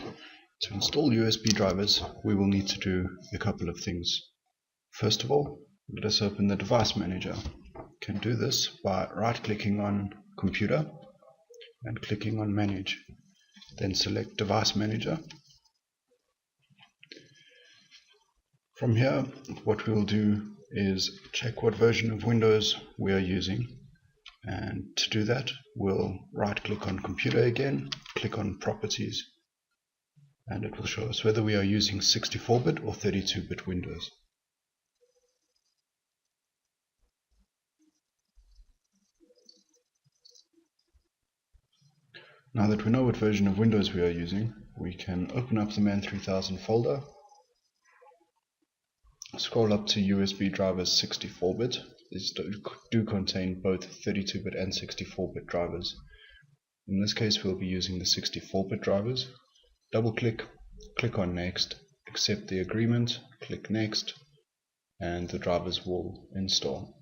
To install USB drivers, we will need to do a couple of things. First of all, let us open the device manager. You can do this by right-clicking on Computer and clicking on Manage. Then select Device Manager. From here, what we will do is check what version of Windows we are using. And to do that, we'll right-click on Computer again, click on Properties, and it will show us whether we are using 64-bit or 32-bit Windows. Now that we know what version of Windows we are using, we can open up the Man3000 folder, scroll up to USB drivers 64-bit. These do contain both 32-bit and 64-bit drivers. In this case, we'll be using the 64-bit drivers. Double-click, click on Next, accept the agreement, click Next, and the drivers will install.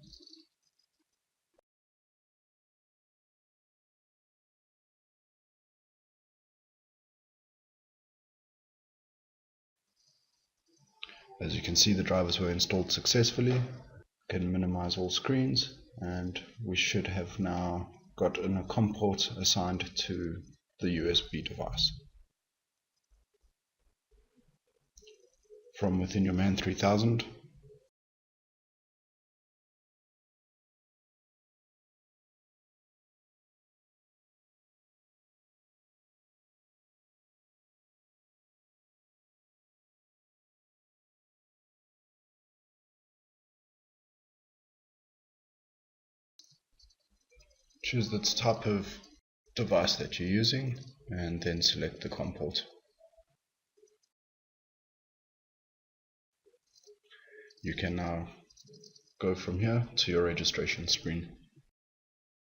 As you can see, the drivers were installed successfully. Can minimize all screens, and we should have now got a COM port assigned to the USB device. From within your Man3000, choose the type of device that you're using and then select the COM port. You can now go from here to your registration screen.